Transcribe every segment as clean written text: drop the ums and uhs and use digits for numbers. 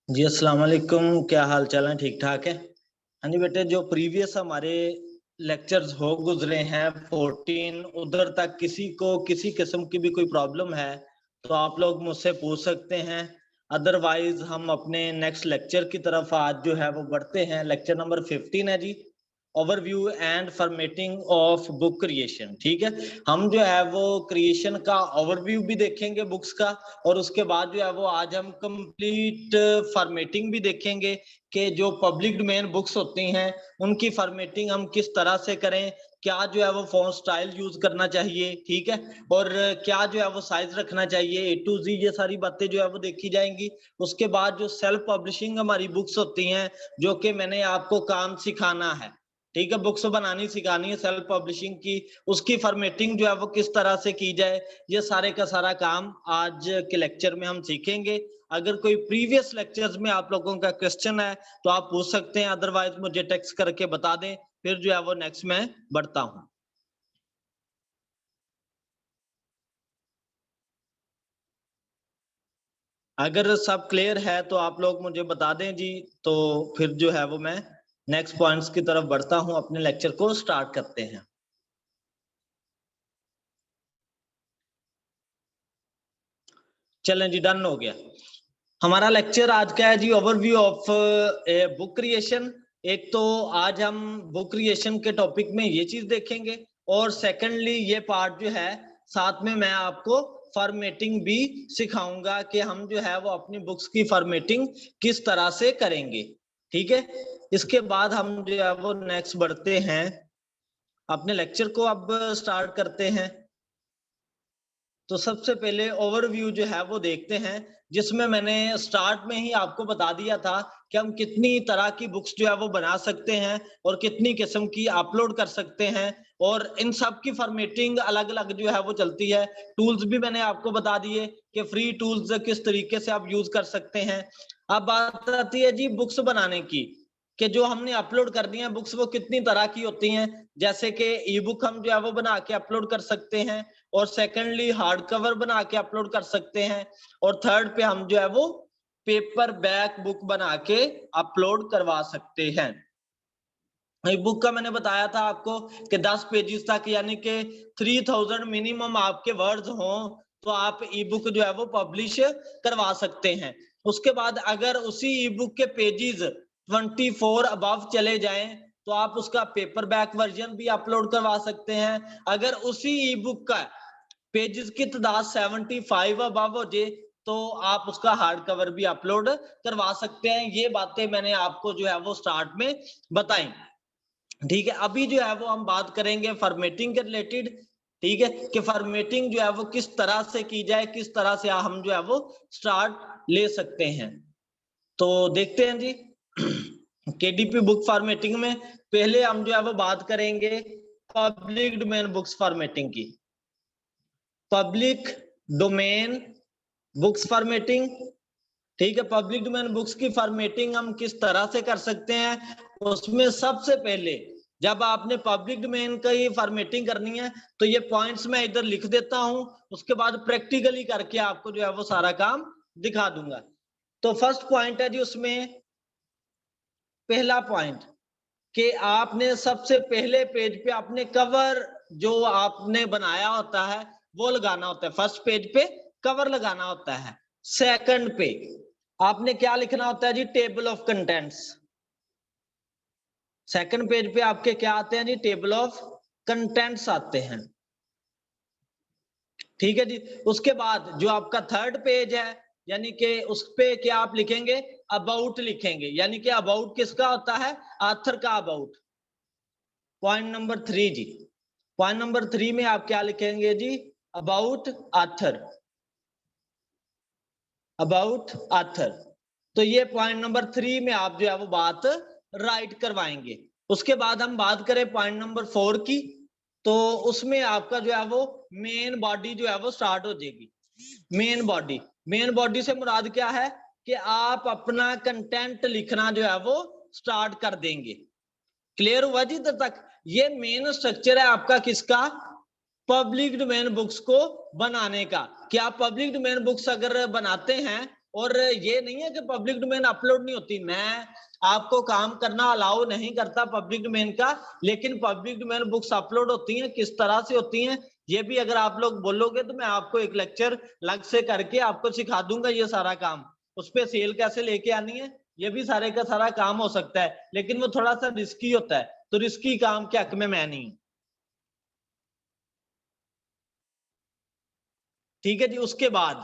जी अस्सलाम वालेकुम, क्या हाल चाल है? ठीक ठाक है? हाँ जी बेटे, जो प्रीवियस हमारे लेक्चर्स हो गुजरे हैं 14 उधर तक किसी को किसी किस्म की भी कोई प्रॉब्लम है तो आप लोग मुझसे पूछ सकते हैं। अदरवाइज हम अपने नेक्स्ट लेक्चर की तरफ आज जो है वो बढ़ते हैं। लेक्चर नंबर 15 है जी, overview and formatting of book creation. ठीक है, हम जो है वो क्रिएशन का ओवरव्यू भी देखेंगे बुक्स का, और उसके बाद जो है वो आज हम कंप्लीट फॉर्मेटिंग भी देखेंगे कि जो पब्लिक डोमेन बुक्स होती हैं उनकी फॉर्मेटिंग हम किस तरह से करें, क्या जो है वो फॉन्ट स्टाइल यूज करना चाहिए, ठीक है, और क्या जो है वो साइज रखना चाहिए, A to Z ये सारी बातें जो है वो देखी जाएंगी। उसके बाद जो सेल्फ पब्लिशिंग हमारी बुक्स होती हैं, जो कि मैंने आपको काम सिखाना है, ठीक है, बुक्स बनानी सिखानी है सेल्फ पब्लिशिंग की, उसकी फॉर्मेटिंग जो है वो किस तरह से की जाए, ये सारे का सारा काम आज के लेक्चर में हम सीखेंगे। अगर कोई प्रीवियस लेक्चर्स में आप लोगों का क्वेश्चन है तो आप पूछ सकते हैं, अदरवाइज मुझे टेक्स्ट करके बता दें, फिर जो है वो नेक्स्ट में बढ़ता हूं। अगर सब क्लियर है तो आप लोग मुझे बता दें जी, तो फिर जो है वो मैं नेक्स्ट पॉइंट्स की तरफ बढ़ता हूं, अपने लेक्चर को स्टार्ट करते हैं। चलें जी, डन हो गया। हमारा लेक्चर आज का है जी, ओवरव्यू ऑफ बुक क्रिएशन। एक तो आज हम बुक क्रिएशन के टॉपिक में ये चीज देखेंगे, और सेकंडली ये पार्ट जो है साथ में मैं आपको फॉर्मेटिंग भी सिखाऊंगा कि हम जो है वो अपनी बुक्स की फॉर्मेटिंग किस तरह से करेंगे। ठीक है, इसके बाद हम जो है वो नेक्स्ट बढ़ते हैं, अपने लेक्चर को अब स्टार्ट करते हैं। तो सबसे पहले ओवरव्यू जो है वो देखते हैं, जिसमें मैंने स्टार्ट में ही आपको बता दिया था कि हम कितनी तरह की बुक्स जो है वो बना सकते हैं और कितनी किस्म की अपलोड कर सकते हैं, और इन सब की फॉर्मेटिंग अलग अलग जो है वो चलती है। टूल्स भी मैंने आपको बता दिए कि फ्री टूल्स किस तरीके से आप यूज कर सकते हैं। अब बात आती है जी बुक्स बनाने की, कि जो हमने अपलोड कर दी है बुक्स वो कितनी तरह की होती हैं। जैसे कि ई बुक हम जो है वो बना के अपलोड कर सकते हैं, और सेकंडली हार्ड कवर बना के अपलोड कर सकते हैं, और थर्ड पे हम जो है वो पेपर बैक बुक बना के अपलोड करवा सकते हैं। ई बुक का मैंने बताया था आपको कि 10 पेजेस तक, यानी कि 3000 मिनिमम आपके वर्ड्स हों तो आप ई बुक जो है वो पब्लिश करवा सकते हैं। उसके बाद अगर उसी ई बुक के पेजेस 24 अबव चले जाएं तो आप उसका पेपर बैक वर्जन भी अपलोड करवा सकते हैं। अगर उसी ई बुक का पेजेस की तादाद 75 अबव हो जाए तो आप उसका हार्ड कवर भी अपलोड करवा सकते हैं। ये बातें मैंने आपको जो है वो स्टार्ट में बताई। ठीक है, अभी जो है वो हम बात करेंगे फॉर्मेटिंग के रिलेटेड। ठीक है, कि फॉर्मेटिंग जो है वो किस तरह से की जाए, किस तरह से हम जो है वो स्टार्ट ले सकते हैं। तो देखते हैं जी केडीपी बुक फॉर्मेटिंग में पहले हम जो है वो बात करेंगे पब्लिक डोमेन बुक्स फॉर्मेटिंग की। पब्लिक डोमेन बुक्स फॉर्मेटिंग, ठीक है, पब्लिक डोमेन बुक्स की फॉर्मेटिंग हम किस तरह से कर सकते हैं। उसमें सबसे पहले जब आपने पब्लिक डोमेन का ये फॉर्मेटिंग करनी है तो ये पॉइंट्स मैं इधर लिख देता हूं, उसके बाद प्रैक्टिकली करके आपको जो है वो सारा काम दिखा दूंगा। तो फर्स्ट पॉइंट है जी, उसमें पहला पॉइंट कि आपने सबसे पहले पेज पे आपने कवर जो आपने बनाया होता है वो लगाना होता है। फर्स्ट पेज पे कवर लगाना होता है। सेकंड पे आपने क्या लिखना होता है जी, table of contents. Second page पे आपके क्या आते हैं जी, टेबल ऑफ कंटेंट्स आते हैं। ठीक है जी, उसके बाद जो आपका थर्ड पेज है, यानी कि उस पे क्या आप लिखेंगे, अबाउट लिखेंगे, यानी कि अबाउट किसका होता है, ऑथर का अबाउट। पॉइंट नंबर 3 जी, पॉइंट नंबर 3 में आप क्या लिखेंगे जी, अबाउट ऑथर, अबाउट ऑथर। तो ये पॉइंट नंबर 3 में आप जो है वो बात राइट करवाएंगे। उसके बाद हम बात करें पॉइंट नंबर 4 की, तो उसमें आपका जो है वो मेन बॉडी जो है वो स्टार्ट हो जाएगी। मेन बॉडी, मेन बॉडी से मुराद क्या है कि आप अपना कंटेंट लिखना जो है वो स्टार्ट कर देंगे। क्लियर हुआ जी इधर तक? ये मेन स्ट्रक्चर है आपका किसका, पब्लिक डोमेन बुक्स को बनाने का। कि आप पब्लिक डोमेन बुक्स अगर बनाते हैं और ये नहीं है कि पब्लिक डोमेन अपलोड नहीं होती, मैं आपको काम करना अलाउ नहीं करता पब्लिक डोमेन का, लेकिन पब्लिक डोमेन बुक्स अपलोड होती हैं, किस तरह से होती हैं ये भी अगर आप लोग बोलोगे तो मैं आपको एक लेक्चर अलग से करके आपको सिखा दूंगा ये सारा काम। उस पे सेल कैसे लेके आनी है ये भी सारे का सारा काम हो सकता है, लेकिन वो थोड़ा सा रिस्की होता है, तो रिस्की काम के हक में मैं नहीं हूं। ठीक है जी। उसके बाद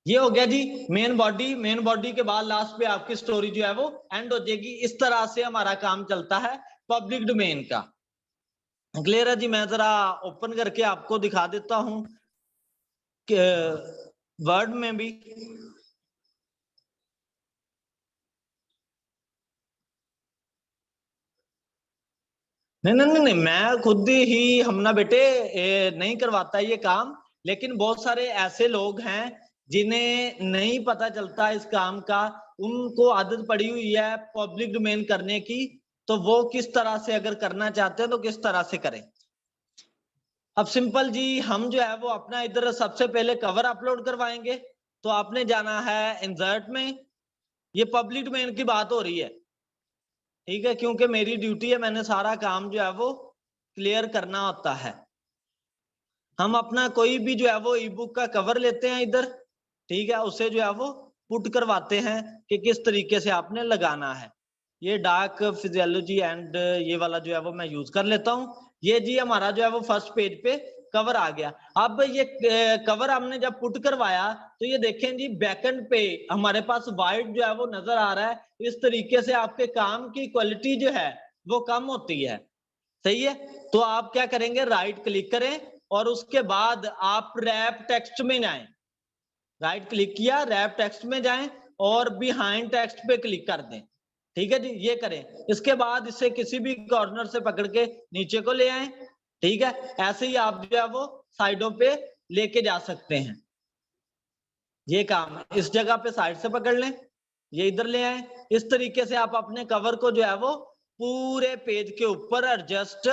ये हो गया जी मेन बॉडी। मेन बॉडी के बाद लास्ट पे आपकी स्टोरी जो है वो एंड हो जाएगी। इस तरह से हमारा काम चलता है पब्लिक डोमेन का। क्लियर है जी? मैं जरा ओपन करके आपको दिखा देता हूं वर्ड में भी। नहीं नहीं नहीं, मैं खुद ही हम ना बेटे नहीं करवाता ये काम, लेकिन बहुत सारे ऐसे लोग हैं जिन्हें नहीं पता चलता इस काम का, उनको आदत पड़ी हुई है पब्लिक डोमेन करने की, तो वो किस तरह से अगर करना चाहते हैं तो किस तरह से करें। अब सिंपल जी, हम जो है वो अपना इधर सबसे पहले कवर अपलोड करवाएंगे। तो आपने जाना है इंसर्ट में, ये पब्लिक डोमेन की बात हो रही है, ठीक है, क्योंकि मेरी ड्यूटी है, मैंने सारा काम जो है वो क्लियर करना होता है। हम अपना कोई भी जो है वो ई बुक का कवर लेते हैं इधर, ठीक है, उसे जो है वो पुट करवाते हैं कि किस तरीके से आपने लगाना है। ये डार्क फिजियोलॉजी एंड ये वाला जो है वो मैं यूज कर लेता हूँ। ये जी हमारा जो है वो फर्स्ट पेज पे कवर आ गया। अब ये कवर हमने जब पुट करवाया तो ये देखें जी बैकएंड पे हमारे पास वाइट जो है वो नजर आ रहा है। इस तरीके से आपके काम की क्वालिटी जो है वो कम होती है। सही है? तो आप क्या करेंगे, राइट क्लिक करें और उसके बाद आप रैप टेक्स्ट में जाएं। राइट क्लिक किया, रैप टेक्स्ट में जाएं और बिहाइंड टेक्स्ट पे क्लिक कर दें। ठीक है जी, ये करें। इसके बाद इसे किसी भी कॉर्नर से पकड़ के नीचे को ले आए। ठीक है, ऐसे ही आप जो है वो साइडों पे लेके जा सकते हैं। ये काम इस जगह पे साइड से पकड़ लें, ये इधर ले आए। इस तरीके से आप अपने कवर को जो है वो पूरे पेज के ऊपर एडजस्ट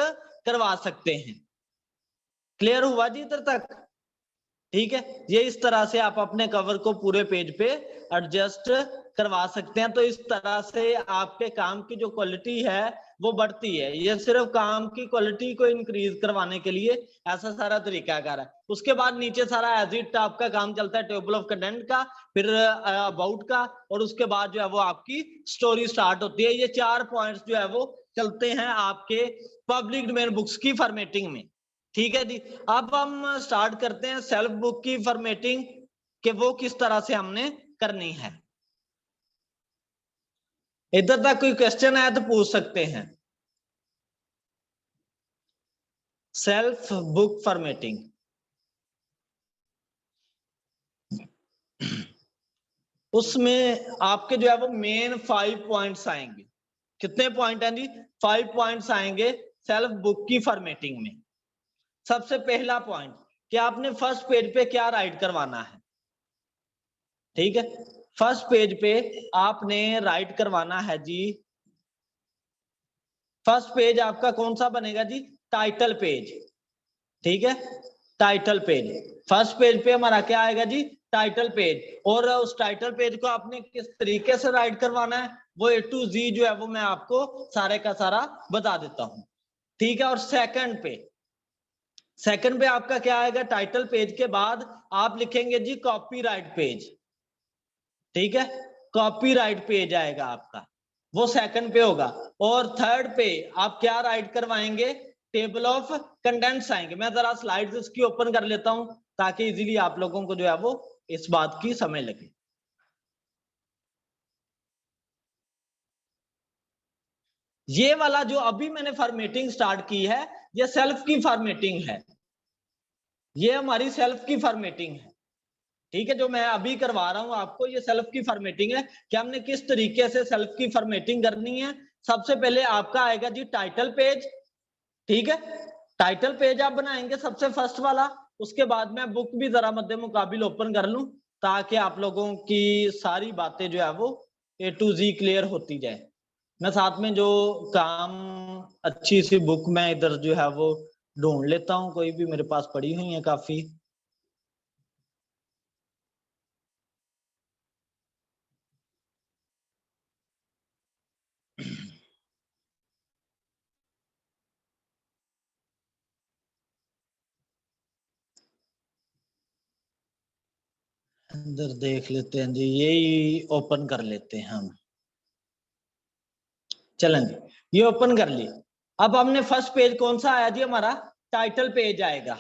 करवा सकते हैं। क्लियर हुआ जी इधर तक? ठीक है, ये इस तरह से आप अपने कवर को पूरे पेज पे एडजस्ट करवा सकते हैं। तो इस तरह से आपके काम की जो क्वालिटी है वो बढ़ती है। ये सिर्फ काम की क्वालिटी को इंक्रीज करवाने के लिए ऐसा सारा तरीकाकार है। उसके बाद नीचे सारा एज इट आपका काम चलता है टेबल ऑफ कंटेंट का, फिर अबाउट का, और उसके बाद जो है वो आपकी स्टोरी स्टार्ट होती है। ये 4 पॉइंट्स जो है वो चलते हैं आपके पब्लिक डोमेन बुक्स की फॉर्मेटिंग में। ठीक है जी, अब हम स्टार्ट करते हैं सेल्फ बुक की फॉर्मेटिंग कि वो किस तरह से हमने करनी है। इधर तक कोई क्वेश्चन है तो पूछ सकते हैं। सेल्फ बुक फॉर्मेटिंग, उसमें आपके जो है वो मेन 5 पॉइंट्स आएंगे। कितने पॉइंट हैं जी? 5 पॉइंट्स आएंगे सेल्फ बुक की फॉर्मेटिंग में। सबसे पहला पॉइंट कि आपने फर्स्ट पेज पे क्या राइट करवाना है। ठीक है, फर्स्ट पेज पे आपने राइट करवाना है जी, फर्स्ट पेज आपका कौन सा बनेगा जी? Title page. ठीक है, टाइटल पेज। फर्स्ट पेज पे हमारा क्या आएगा जी? Title page. और उस टाइटल पेज को आपने किस तरीके से राइट करवाना है वो A to Z जो है वो मैं आपको सारे का सारा बता देता हूं। ठीक है, और सेकंड पे आपका क्या आएगा? टाइटल पेज के बाद आप लिखेंगे जी कॉपीराइट पेज। ठीक है, कॉपीराइट पेज आएगा आपका, वो सेकंड पे होगा। और थर्ड पे आप क्या राइट करवाएंगे? टेबल ऑफ कंटेंट्स आएंगे। मैं जरा स्लाइड्स इसकी ओपन कर लेता हूं ताकि इजीली आप लोगों को जो है वो इस बात की समझ लगे। ये वाला जो अभी मैंने फॉर्मेटिंग स्टार्ट की है ये सेल्फ की फॉर्मेटिंग है, ये हमारी सेल्फ की फॉर्मेटिंग है। ठीक है, जो मैं अभी करवा रहा हूं आपको ये सेल्फ की फॉर्मेटिंग है कि हमने किस तरीके से सेल्फ की फॉर्मेटिंग करनी है। सबसे पहले आपका आएगा जी टाइटल पेज। ठीक है, टाइटल पेज आप बनाएंगे सबसे फर्स्ट वाला। उसके बाद मैं बुक भी जरा मध्य मुकाबिल ओपन कर लूं ताकि आप लोगों की सारी बातें जो है वो A to Z क्लियर होती जाए। मैं साथ में जो काम अच्छी सी बुक मैं इधर जो है वो ढूंढ लेता हूं, कोई भी मेरे पास पड़ी हुई है काफी। अंदर देख लेते हैं जी, यही ओपन कर लेते हैं हम। चलें जी, ये ओपन कर लिए। अब हमने फर्स्ट पेज कौन सा आया जी, हमारा टाइटल पेज आएगा।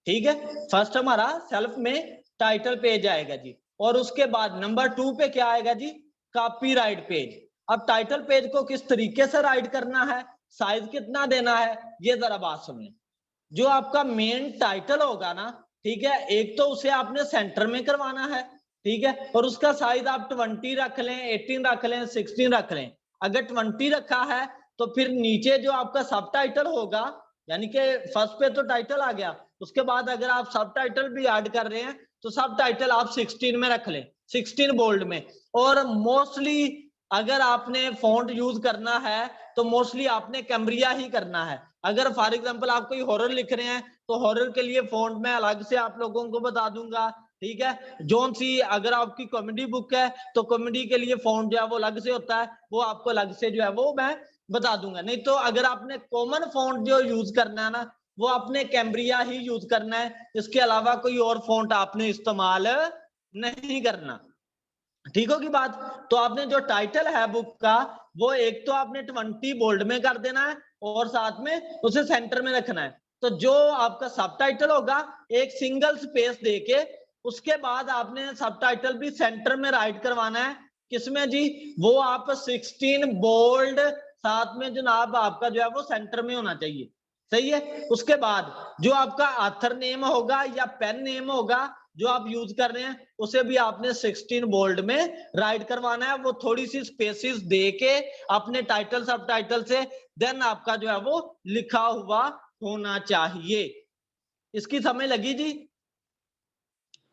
ठीक है, फर्स्ट हमारा सेल्फ में टाइटल पेज आएगा जी, और उसके बाद नंबर 2 पे क्या आएगा जी, कॉपीराइट पेज। अब टाइटल पेज को किस तरीके से राइट करना है, साइज कितना देना है, ये जरा बात सुन लें। जो आपका मेन टाइटल होगा ना, ठीक है, एक तो उसे आपने सेंटर में करवाना है, ठीक है, और उसका साइज आप 20 रख लें, 18 रख लें, 16 रख लें। अगर 20 रखा है तो फिर नीचे जो आपका सब टाइटल होगा, यानी कि फर्स्ट पे तो टाइटल आ गया, उसके बाद अगर आप सब टाइटल भी ऐड कर रहे हैं तो सब टाइटल आप 16 में रख लें, 16 बोल्ड में। और मोस्टली अगर आपने फॉन्ट यूज करना है तो मोस्टली आपने कैम्ब्रिया ही करना है। अगर फॉर एग्जांपल आप कोई हॉरर लिख रहे हैं तो हॉरर के लिए फॉन्ट मैं अलग से आप लोगों को बता दूंगा, ठीक है। जोन सी अगर आपकी कॉमेडी बुक है तो कॉमेडी के लिए फॉन्ट जो है वो अलग से होता है, वो आपको अलग से जो है वो मैं बता दूंगा। नहीं तो अगर आपने कॉमन फॉन्ट जो यूज करना है ना, वो आपने कैम्ब्रिया ही यूज करना है, इसके अलावा कोई और फॉन्ट आपने इस्तेमाल नहीं करना। ठीक होगी बात। तो आपने जो टाइटल है बुक का, वो एक तो आपने 20 बोल्ड में कर देना है और साथ में उसे सेंटर में रखना है। तो जो आपका सब टाइटल होगा एक सिंगल स्पेस देके, उसके बाद आपने सब टाइटल भी सेंटर में राइट करवाना है। किसमें जी, वो आप 16 बोल्ड, साथ में जनाब आपका जो है वो सेंटर में होना चाहिए, सही है। उसके बाद जो आपका ऑथर नेम होगा या पेन नेम होगा जो आप यूज कर रहे हैं, उसे भी आपने 16 बोल्ड में राइट करवाना है। वो थोड़ी सी स्पेसिस देके अपने टाइटल सब टाइटल से देन आपका जो है वो लिखा हुआ होना चाहिए। इसकी समझ लगी जी,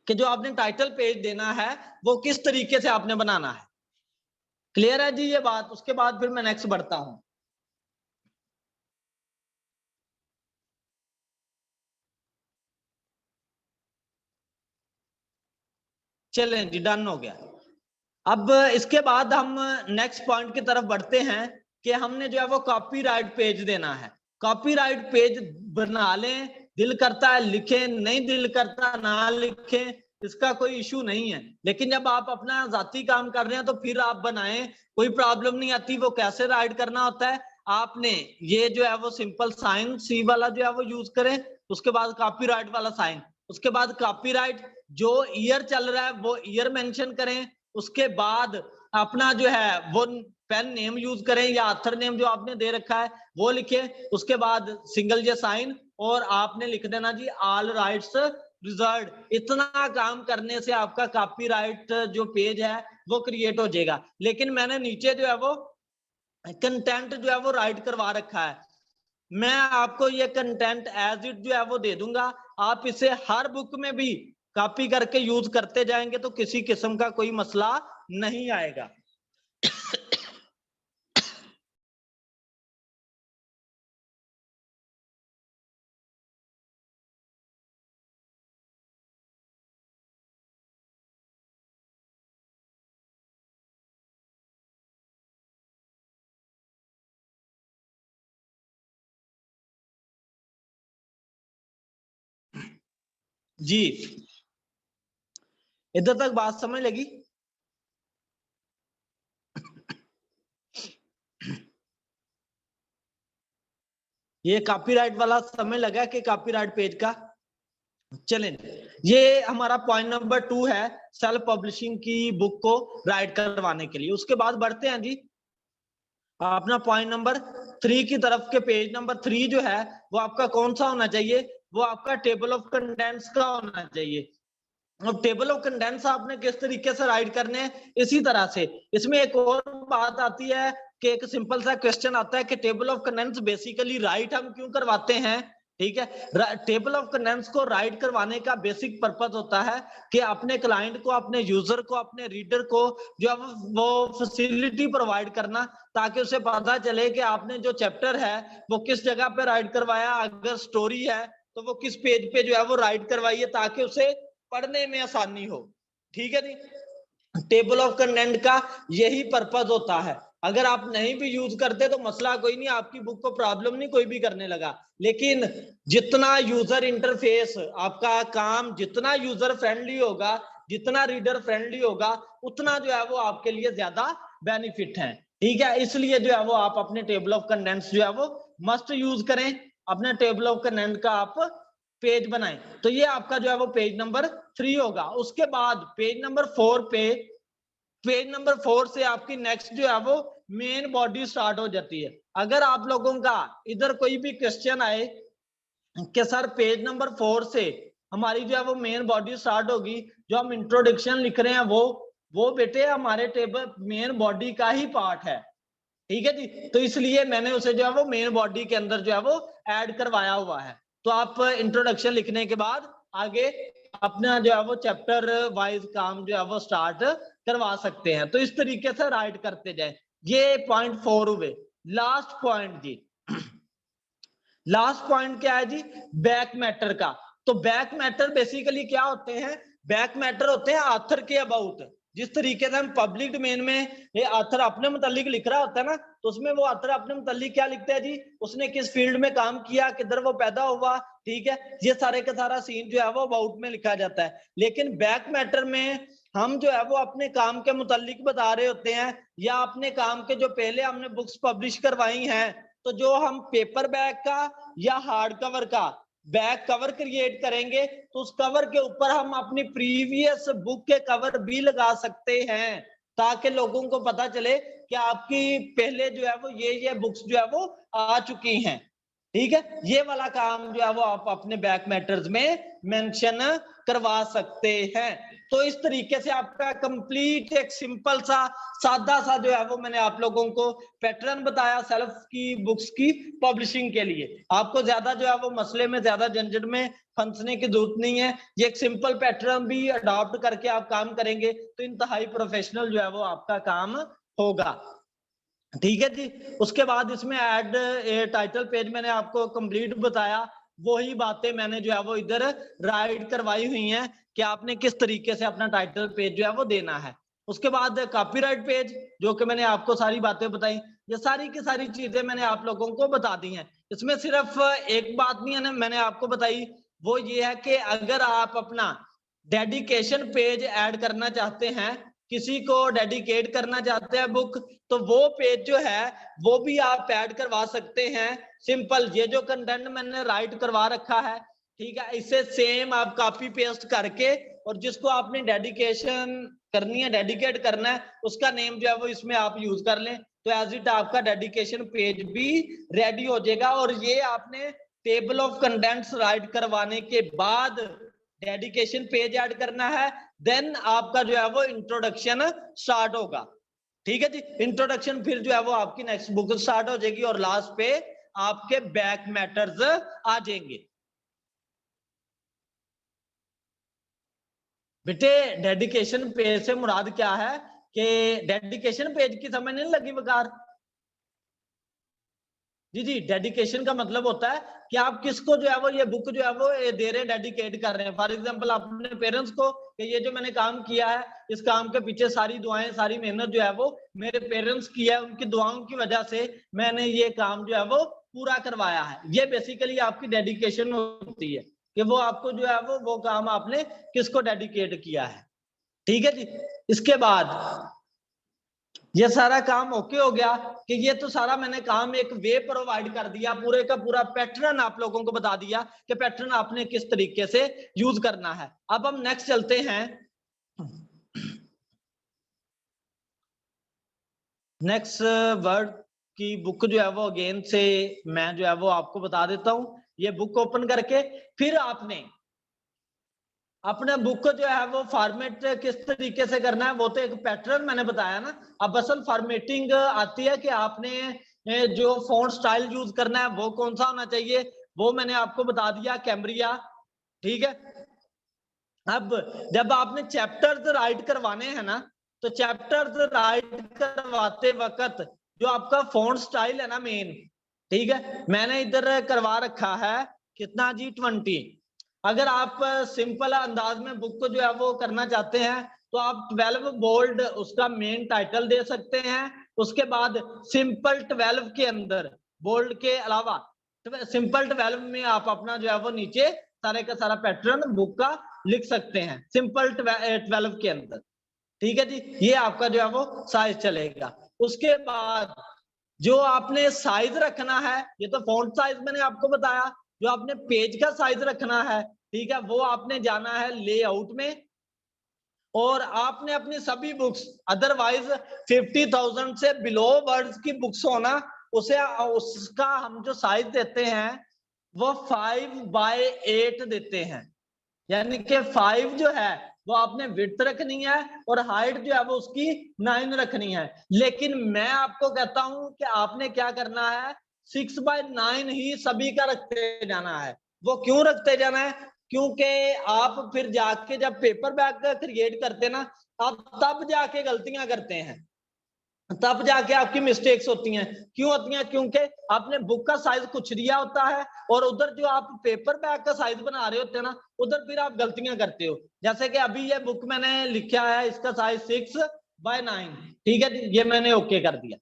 कि जो आपने टाइटल पेज देना है वो किस तरीके से आपने बनाना है। क्लियर है जी ये बात। उसके बाद फिर मैं नेक्स्ट बढ़ता हूं। चलें जी, डन हो गया। अब इसके बाद हम नेक्स्ट पॉइंट की तरफ बढ़ते हैं कि हमने जो है वो कॉपीराइट पेज देना है। कॉपीराइट पेज बना लें, दिल करता है लिखें, नहीं दिल करता ना लिखें, इसका कोई इशू नहीं है। लेकिन जब आप अपना जाती काम कर रहे हैं तो फिर आप बनाएं, कोई प्रॉब्लम नहीं आती। वो कैसे राइट करना होता है, आपने ये जो है वो सिंपल साइन सी वाला जो है वो यूज करें, उसके बाद कॉपीराइट वाला साइन, उसके बाद कॉपीराइट जो ईयर चल रहा है वो ईयर मेंशन करें, उसके बाद अपना जो है वो पेन नेम यूज करें या ऑथर नेम जो आपने दे रखा है वो लिखे, उसके बाद सिंगल जे साइन, और आपने लिख देना जी ऑल राइट्स रिजर्व्ड। इतना काम करने से आपका कॉपीराइट जो पेज है वो क्रिएट हो जाएगा। लेकिन मैंने नीचे जो है वो कंटेंट जो है वो राइट करवा रखा है। मैं आपको ये कंटेंट एज इट जो है वो दे दूंगा, आप इसे हर बुक में भी कॉपी करके यूज करते जाएंगे तो किसी किस्म का कोई मसला नहीं आएगा। जी, इधर तक बात समझ लगी। ये कॉपीराइट वाला समय लगा कि कॉपीराइट पेज का। चलें, ये हमारा पॉइंट नंबर 2 है सेल्फ पब्लिशिंग की बुक को राइट करवाने के लिए। उसके बाद बढ़ते हैं जी अपना पॉइंट नंबर 3 की तरफ के। पेज नंबर 3 जो है वो आपका कौन सा होना चाहिए, वो आपका टेबल ऑफ कंटेंट्स का होना चाहिए। अब टेबल ऑफ कंटेंट्स आपने किस तरीके से राइट करने हैं, इसी तरह से इसमें एक और बात आती है कि एक सिंपल सा क्वेश्चन आता है कि table of contents basically right हम क्यों करवाते हैं। ठीक है, टेबल ऑफ कंटेंट्स को राइट करवाने का बेसिक पर्पस होता है कि अपने क्लाइंट को, अपने यूजर को, अपने रीडर को जो है वो फैसिलिटी प्रोवाइड करना, ताकि उसे पता चले कि आपने जो चैप्टर है वो किस जगह पे राइट करवाया। अगर स्टोरी है तो वो किस पेज पे जो है वो राइट करवाइए ताकि उसे पढ़ने में आसानी हो। ठीक है जी, टेबल ऑफ कंटेंट का यही पर्पस होता है। अगर आप नहीं भी यूज करते तो मसला कोई नहीं, आपकी बुक को प्रॉब्लम नहीं कोई भी करने लगा। लेकिन जितना यूजर इंटरफेस आपका काम जितना यूजर फ्रेंडली होगा, जितना रीडर फ्रेंडली होगा उतना जो है वो आपके लिए ज्यादा बेनिफिट है। ठीक है, इसलिए जो है वो आप अपने टेबल ऑफ कंटेंट्स जो है वो मस्ट यूज करें, अपना टेबल ऑफ कंटेंट का आप पेज बनाएं। तो ये आपका जो है वो पेज नंबर 3 होगा। उसके बाद पेज नंबर 4 पे, पेज नंबर 4 से आपकी नेक्स्ट जो है वो मेन बॉडी स्टार्ट हो जाती है। अगर आप लोगों का इधर कोई भी क्वेश्चन आए कि सर पेज नंबर 4 से हमारी जो है वो मेन बॉडी स्टार्ट होगी, जो हम इंट्रोडक्शन लिख रहे हैं वो बेटे हमारे टेबल मेन बॉडी का ही पार्ट है। ठीक है जी, तो इसलिए मैंने उसे जो है वो मेन बॉडी के अंदर जो है वो ऐड करवाया हुआ है। तो आप इंट्रोडक्शन लिखने के बाद आगे अपना जो है वो चैप्टर वाइज काम जो है वो स्टार्ट करवा सकते हैं। तो इस तरीके से राइट करते जाए। ये पॉइंट 4 हुए। लास्ट पॉइंट जी, लास्ट पॉइंट क्या है जी, बैक मैटर का। तो बैक मैटर बेसिकली क्या होते हैं, बैक मैटर होते हैं ऑथर के अबाउट। जिस तरीके से हम पब्लिक डोमेन में ये ऑथर अपने मुतालिक लिख रहा होता है ना, तो उसमें वो ऑथर अपने मुतालिक क्या लिखता है जी, उसने किस फील्ड में काम किया, किधर वो पैदा हुआ, ठीक है, ये सारे का सारा सीन जो है वो अबाउट में लिखा जाता है। लेकिन बैक मैटर में हम जो है वो अपने काम के मुतालिक बता रहे होते हैं, या अपने काम के जो पहले हमने बुक्स पब्लिश करवाई हैं, तो जो हम पेपर बैक का या हार्ड कवर का बैक कवर क्रिएट करेंगे, तो उस कवर के ऊपर हम अपनी प्रीवियस बुक के कवर भी लगा सकते हैं, ताकि लोगों को पता चले कि आपकी पहले जो है वो ये बुक्स जो है वो आ चुकी हैं। ठीक है, ये वाला काम जो है वो आप अपने बैक मैटर्स में मेंशन करवा सकते हैं। तो इस तरीके से आपका कंप्लीट एक सिंपल सा सादा सा जो है वो मैंने आप लोगों को पैटर्न बताया सेल्फ की बुक्स की पब्लिशिंग के लिए। आपको ज्यादा जो है वो मसले में, ज्यादा झंझट में फंसने की जरूरत नहीं है। ये एक सिंपल पैटर्न भी अडॉप्ट करके आप काम करेंगे तो इंतहाई प्रोफेशनल जो है वो आपका काम होगा। ठीक है जी, उसके बाद इसमें ऐड टाइटल पेज मैंने आपको कंप्लीट बताया, वही बातें मैंने जो है वो इधर राइट करवाई हुई हैं कि आपने किस तरीके से अपना टाइटल पेज जो है वो देना है। उसके बाद कॉपीराइट पेज, जो कि मैंने आपको सारी बातें बताई, ये सारी की सारी चीजें मैंने आप लोगों को बता दी हैं। इसमें सिर्फ एक बात नहीं है ना मैंने आपको बताई, वो ये है कि अगर आप अपना डेडिकेशन पेज ऐड करना चाहते हैं, किसी को डेडिकेट करना चाहते हैं बुक, तो वो पेज जो है वो भी आप ऐड करवा सकते हैं। सिंपल ये जो कंटेंट मैंने राइट करवा रखा है, ठीक है, इसे सेम आप कॉपी पेस्ट करके, और जिसको आपने डेडिकेशन करनी है, डेडिकेट करना है, उसका नेम जो है वो इसमें आप यूज कर लें, तो एज इट आपका डेडिकेशन पेज भी रेडी हो जाएगा। और ये आपने टेबल ऑफ कंटेंट्स राइट करवाने के बाद डेडिकेशन पेज ऐड करना है, देन आपका जो है वो इंट्रोडक्शन स्टार्ट होगा। ठीक है जी, इंट्रोडक्शन फिर जो है वो आपकी नेक्स्ट बुक स्टार्ट हो जाएगी, और लास्ट पे आपके बैक मैटर्स आ जाएंगे। बेटे डेडिकेशन पेज से मुराद क्या है कि डेडिकेशन पेज की समझ नहीं लगी बकार? जी जी, डेडिकेशन का मतलब होता है कि आप किसको जो है वो ये बुक जो है वो दे रहे हैं, डेडिकेट कर रहे हैं। फॉर एग्जांपल अपने पेरेंट्स को कि ये जो मैंने काम किया है, इस काम के पीछे सारी दुआएं, सारी मेहनत जो है वो मेरे पेरेंट्स की है, उनकी दुआओं की वजह से मैंने ये काम जो है वो पूरा करवाया है। ये बेसिकली आपकी डेडिकेशन होती है कि वो आपको जो है वो काम आपने किसको डेडिकेट किया है। ठीक है जी, इसके बाद ये सारा काम ओके हो गया कि ये तो सारा मैंने काम एक वे प्रोवाइड कर दिया, पूरे का पूरा पैटर्न आप लोगों को बता दिया कि पैटर्न आपने किस तरीके से यूज करना है। अब हम नेक्स्ट चलते हैं। नेक्स्ट वर्ड की बुक जो है वो अगेन से मैं जो है वो आपको बता देता हूं। ये बुक ओपन करके फिर आपने अपने बुक को जो है वो फॉर्मेट किस तरीके से करना है, वो तो एक पैटर्न मैंने बताया ना। अब असल फॉर्मेटिंग आती है कि आपने जो फॉन्ट स्टाइल यूज करना है वो कौन सा होना चाहिए, वो मैंने आपको बता दिया, कैम्ब्रिया। ठीक है, अब जब आपने चैप्टर्स राइट करवाने हैं ना, तो चैप्टर्स राइट करवाते वक्त जो आपका फॉन्ट स्टाइल है ना मेन, ठीक है, मैंने इधर करवा रखा है कितना जी 20। अगर आप सिंपल अंदाज में बुक को जो है वो करना चाहते हैं, तो आप 12 बोल्ड उसका मेन टाइटल दे सकते हैं। उसके बाद सिंपल 12 के अंदर बोल्ड के अलावा सिंपल 12 में आप अपना जो है वो नीचे सारे का सारा पैटर्न बुक का लिख सकते हैं सिंपल 12 के अंदर। ठीक है जी, ये आपका जो है वो साइज चलेगा। उसके बाद जो आपने साइज रखना है, ये तो फॉन्ट साइज मैंने आपको बताया, जो आपने पेज का साइज रखना है, ठीक है, वो आपने जाना है लेआउट में, और आपने अपनी सभी बुक्स, अदरवाइज 50,000 से बिलो वर्ड्स की बुक्स होना, उसे उसका हम जो साइज देते हैं वो 5/8 देते हैं, यानी कि 5 जो है वो आपने विड्थ रखनी है और हाइट जो है वो उसकी 9 रखनी है। लेकिन मैं आपको कहता हूं कि आपने क्या करना है, 6/9 ही सभी का रखते जाना है। वो क्यों रखते जाना है, क्योंकि आप फिर जाके जब पेपर बैग का क्रिएट करते ना, आप तब जाके गलतियां करते हैं, तब जाके आपकी मिस्टेक्स होती हैं। क्यों होती हैं, क्योंकि आपने बुक का साइज कुछ दिया होता है और उधर जो आप पेपर बैग का साइज बना रहे होते हैं ना, उधर फिर आप गलतियां करते हो। जैसे कि अभी ये बुक मैंने लिखा है, इसका साइज 6/9, ठीक है, ये मैंने ओके कर दिया।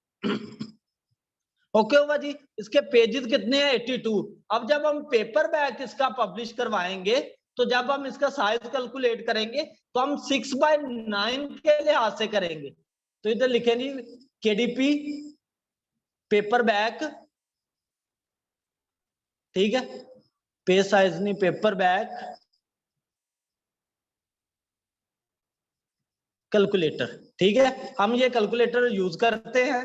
ओके हुआ जी। इसके पेजेस कितने हैं, 82। अब जब हम पेपर बैग इसका पब्लिश करवाएंगे, तो जब हम इसका साइज कैलकुलेट करेंगे तो हम 6/9 के लिहाज से करेंगे। तो इधर लिखेंगे केडीपी पेपर बैग, ठीक है, पेज साइज नहीं, पेपर बैग कैलकुलेटर, ठीक है, हम ये कैलकुलेटर यूज करते हैं।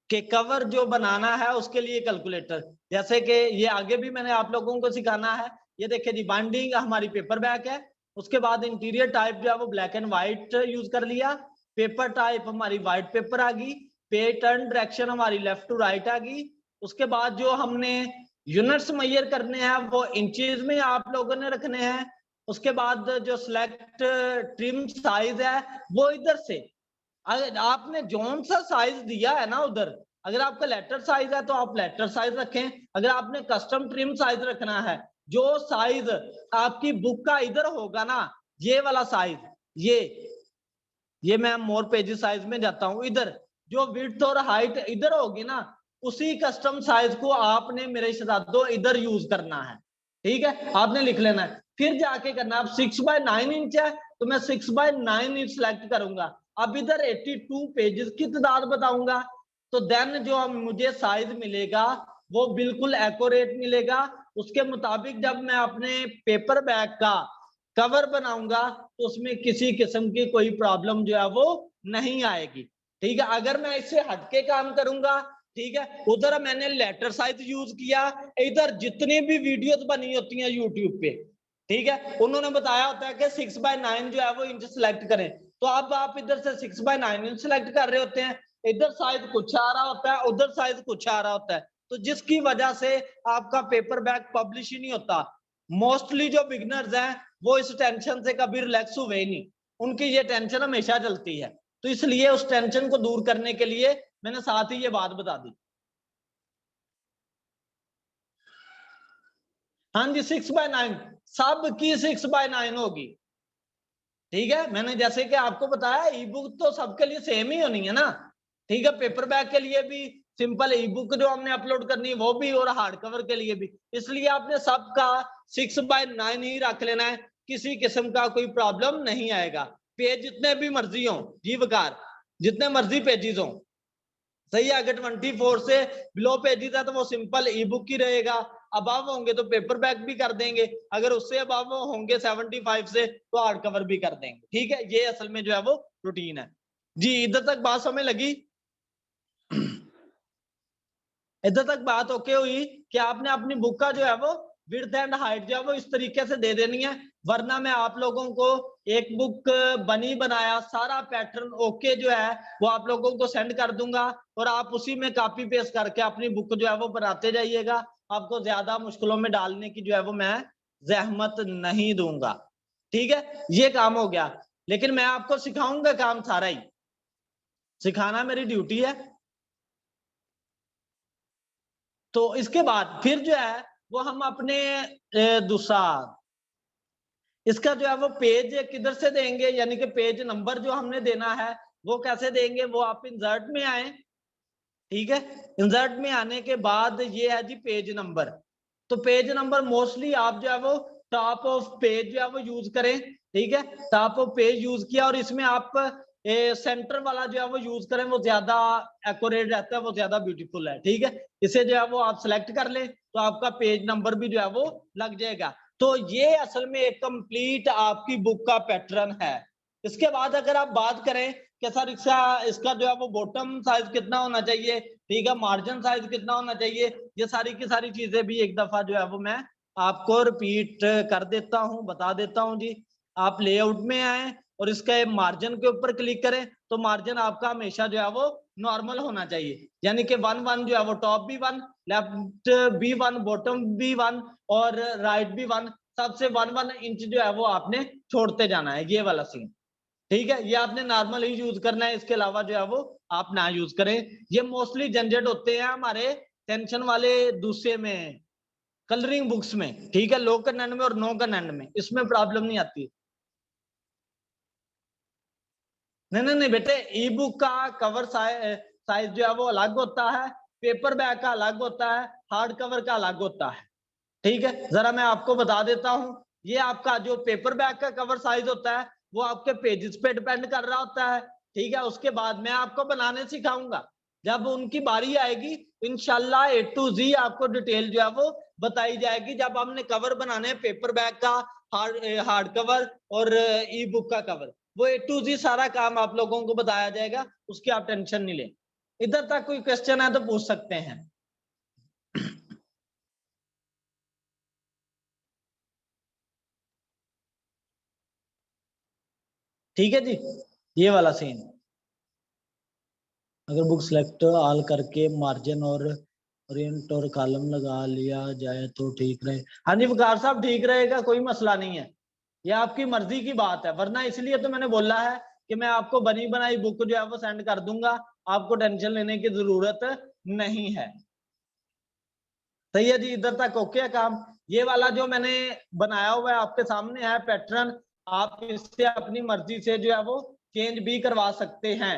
कि कवर जो बनाना है उसके लिए कैलकुलेटर, जैसे कि ये आगे भी मैंने आप लोगों को सिखाना है। ये देखिए जी, बाइंडिंग हमारी पेपर बैग है, उसके बाद इंटीरियर टाइप जो है वो ब्लैक एंड व्हाइट यूज कर लिया, पेपर टाइप हमारी व्हाइट पेपर आ गई, पैटर्न डायरेक्शन हमारी लेफ्ट टू राइट आ गई। उसके बाद जो हमने यूनिट्स मेजर करने हैं वो इंचेस में आप लोगों ने रखने हैं। उसके बाद जो सिलेक्ट ट्रिम साइज है वो इधर से, अगर आपने जोन सा साइज दिया है ना उधर, अगर आपका लेटर साइज है तो आप लेटर साइज रखें, अगर आपने कस्टम ट्रिम साइज रखना है, जो साइज आपकी बुक का इधर होगा ना, ये वाला साइज, ये मैं मोर पेजेस साइज में जाता हूं, इधर जो विड्थ और हाइट इधर होगी ना, उसी कस्टम साइज को आपने मेरे शहजादों इधर यूज करना है। ठीक है, आपने लिख लेना है, फिर जाके करना। अब 6/9 इंच है तो मैं 6/9 इंच सिलेक्ट करूंगा। अब इधर 82 पेजेस की तादाद बताऊंगा, तो देन जो मुझे साइज मिलेगा वो बिल्कुल एक्यूरेट मिलेगा। उसके मुताबिक जब मैं अपने पेपर बैग का कवर बनाऊंगा तो उसमें किसी किस्म की कोई प्रॉब्लम जो है वो नहीं आएगी। ठीक है, अगर मैं इससे हटके काम करूंगा, ठीक है, उधर मैंने लेटर साइज यूज किया, इधर जितनी भी वीडियोस बनी होती हैं यूट्यूब पे, ठीक है, उन्होंने बताया होता है कि 6/9 जो है वो इंच सिलेक्ट करें, तो अब आप इधर से 6/9 इंच सिलेक्ट कर रहे होते हैं, इधर साइज कुछ आ रहा होता है, उधर साइज कुछ आ रहा होता है, तो जिसकी वजह से आपका पेपर बैग पब्लिश ही नहीं होता। मोस्टली जो बिगनर्स हैं वो इस टेंशन से कभी रिलैक्स हुए ही नहीं, उनकी ये टेंशन हमेशा चलती है। तो इसलिए उस टेंशन को दूर करने के लिए मैंने साथ ही ये बात बता दी। हाँ जी, 6/9 सबकी 6/9 होगी। ठीक है, मैंने जैसे कि आपको बताया ई बुक तो सबके लिए सेम ही होनी है ना। ठीक है, पेपर बैग के लिए भी सिंपल ई बुक जो हमने अपलोड करनी है वो भी, और हार्ड कवर के लिए भी, इसलिए आपने सबका 6/9 ही रख लेना है, किसी किस्म का कोई प्रॉब्लम नहीं आएगा। पेज जितने भी मर्जी हो जी वकार, जितने मर्जी पेजेस हो, सही है। अगर 24 से बिलो पेजेस है तो वो सिंपल ई बुक ही रहेगा, अबव होंगे तो पेपर बैग भी कर देंगे, अगर उससे अबव होंगे 75 से तो हार्ड कवर भी कर देंगे। ठीक है, ये असल में जो है वो रूटीन है जी। इधर तक बात समझ लगी? इधर तक बात ओके हुई कि आपने अपनी बुक का जो है वो विड्थ एंड हाइट जो है वो इस तरीके से दे देनी है, वरना मैं आप लोगों को एक बुक बनी बनाया सारा पैटर्न ओके जो है वो आप लोगों को सेंड कर दूंगा, और आप उसी में कॉपी पेस्ट करके अपनी बुक जो है वो बनाते जाइएगा। आपको ज्यादा मुश्किलों में डालने की जो है वो मैं जहमत नहीं दूंगा। ठीक है, ये काम हो गया, लेकिन मैं आपको सिखाऊंगा काम सारा ही, सिखाना मेरी ड्यूटी है। तो इसके बाद फिर जो है वो हम अपने दूसरा इसका जो है वो पेज किधर से देंगे, यानी कि पेज नंबर जो हमने देना है वो कैसे देंगे, वो आप इंसर्ट में आए, ठीक है। इंसर्ट में आने के बाद ये है जी पेज नंबर। तो पेज नंबर मोस्टली आप जो है वो टॉप ऑफ पेज जो है वो यूज करें। ठीक है, टॉप ऑफ पेज यूज किया और इसमें आप सेंटर वाला जो है वो यूज करें, वो ज्यादा एक्यूरेट रहता है, वो ज्यादा ब्यूटीफुल है। ठीक है, इसे जो है वो आप सिलेक्ट कर लें तो आपका पेज नंबर भी जो है वो लग जाएगा। तो ये असल में एक कंप्लीट आपकी बुक का पैटर्न है। इसके बाद अगर आप बात करें कि सर इसका जो है वो बॉटम साइज कितना होना चाहिए, ठीक है, मार्जिन साइज कितना होना चाहिए, ये सारी की सारी चीजें भी एक दफा जो है वो मैं आपको रिपीट कर देता हूं, बता देता हूं जी। आप लेआउट में आए और इसके मार्जिन के ऊपर क्लिक करें तो मार्जिन आपका हमेशा जो है वो नॉर्मल होना चाहिए, यानी कि 1 जो है वो टॉप भी 1, लेफ्ट भी 1, बॉटम भी 1 और राइट भी 1, सबसे 1 इंच जो है वो आपने छोड़ते जाना है, ये वाला सीन। ठीक है, ये आपने नॉर्मल ही यूज करना है, इसके अलावा जो है वो आप ना यूज करें। ये मोस्टली झंझट होते हैं हमारे टेंशन वाले दूसरे में, कलरिंग बुक्स में। ठीक है, लो कन्नड़ में और नो कन्नड़ में इसमें प्रॉब्लम नहीं आती। नहीं बेटे, ई बुक का कवर साइज जो है वो अलग होता है, पेपर बैग का अलग होता है, हार्ड कवर का अलग होता है। ठीक है, जरा मैं आपको बता देता हूं, ये आपका जो पेपर बैग का कवर साइज होता है वो आपके पेजेस पे डिपेंड कर रहा होता है। ठीक है, उसके बाद मैं आपको बनाने सिखाऊंगा, जब उनकी बारी आएगी इंशाल्लाह A to Z आपको डिटेल जो है वो बताई जाएगी। जब हमने कवर बनाने हैं पेपर बैग का, हार्ड कवर और ई बुक का कवर, वो A to Z सारा काम आप लोगों को बताया जाएगा, उसकी आप टेंशन नहीं लें। इधर तक कोई क्वेश्चन है तो पूछ सकते हैं। ठीक है जी, ये वाला सीन। अगर बुक सिलेक्ट ऑल करके मार्जिन और ओरिएंट और कॉलम लगा लिया जाए तो ठीक रहे। हाँ जी वकार साहब, ठीक रहेगा, कोई मसला नहीं है, ये आपकी मर्जी की बात है। वरना इसलिए तो मैंने बोला है कि मैं आपको बनी बनाई बुक जो है वो सेंड कर दूंगा, आपको टेंशन लेने की जरूरत नहीं है। सही है जी, इधर तक ओके है काम। ये वाला जो मैंने बनाया हुआ है आपके सामने है पैटर्न, आप इससे अपनी मर्जी से जो है वो चेंज भी करवा सकते हैं।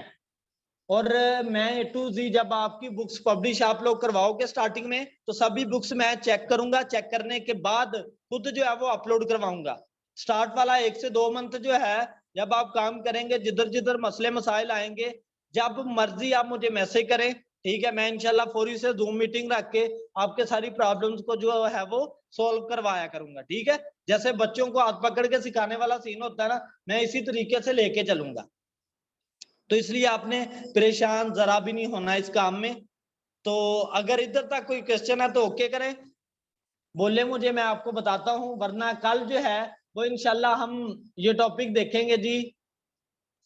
और मैं A to Z जब आपकी बुक्स पब्लिश आप लोग करवाओगे स्टार्टिंग में, तो सभी बुक्स मैं चेक करूंगा, चेक करने के बाद खुद जो है वो अपलोड करवाऊंगा। स्टार्ट वाला 1 से 2 मंथ जो है, जब आप काम करेंगे, जिधर जिधर मसले मसाइल आएंगे, जब मर्जी आप मुझे मैसेज करें। ठीक है, मैं इंशाल्लाह फौरी से जूम मीटिंग रख के आपके सारी प्रॉब्लम्स को जो है वो सोल्व करवाया करूंगा। ठीक है, जैसे बच्चों को हाथ पकड़ के सिखाने वाला सीन होता है ना, मैं इसी तरीके से लेके चलूंगा। तो इसलिए आपने परेशान जरा भी नहीं होना इस काम में। तो अगर इधर तक कोई क्वेश्चन है तो ओके करें, बोले मुझे, मैं आपको बताता हूं। वरना कल जो है वो इंशाल्लाह हम ये टॉपिक देखेंगे जी,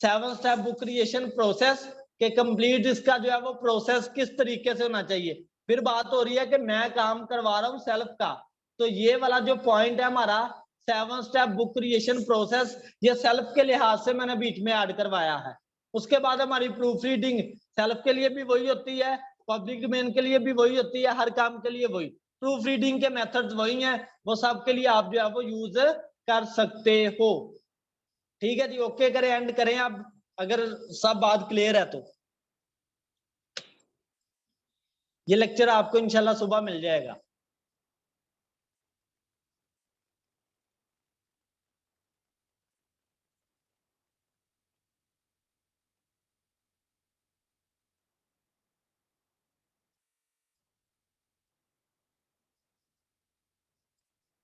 7 स्टेप बुक क्रिएशन प्रोसेस के कंप्लीट, इसका जो है वो प्रोसेस किस तरीके से होना चाहिए। फिर बात हो रही है कि मैं काम करवा रहा हूं सेल्फ का, तो ये वाला जो पॉइंट है हमारा 7 स्टेप बुक क्रिएशन प्रोसेस, ये सेल्फ के लिहाज से मैंने बीच में ऐड करवाया है। उसके बाद हमारी प्रूफ रीडिंग सेल्फ के लिए भी वही होती है, पब्लिक डोमेन के लिए भी वही होती है, हर काम के लिए वही प्रूफ रीडिंग के मेथड्स वही हैं, वो सब के लिए आप जो है वो यूज कर सकते हो। ठीक है जी, ओके करें, एंड करें अब, अगर सब बात क्लियर है तो। ये लेक्चर आपको इंशाल्लाह सुबह मिल जाएगा।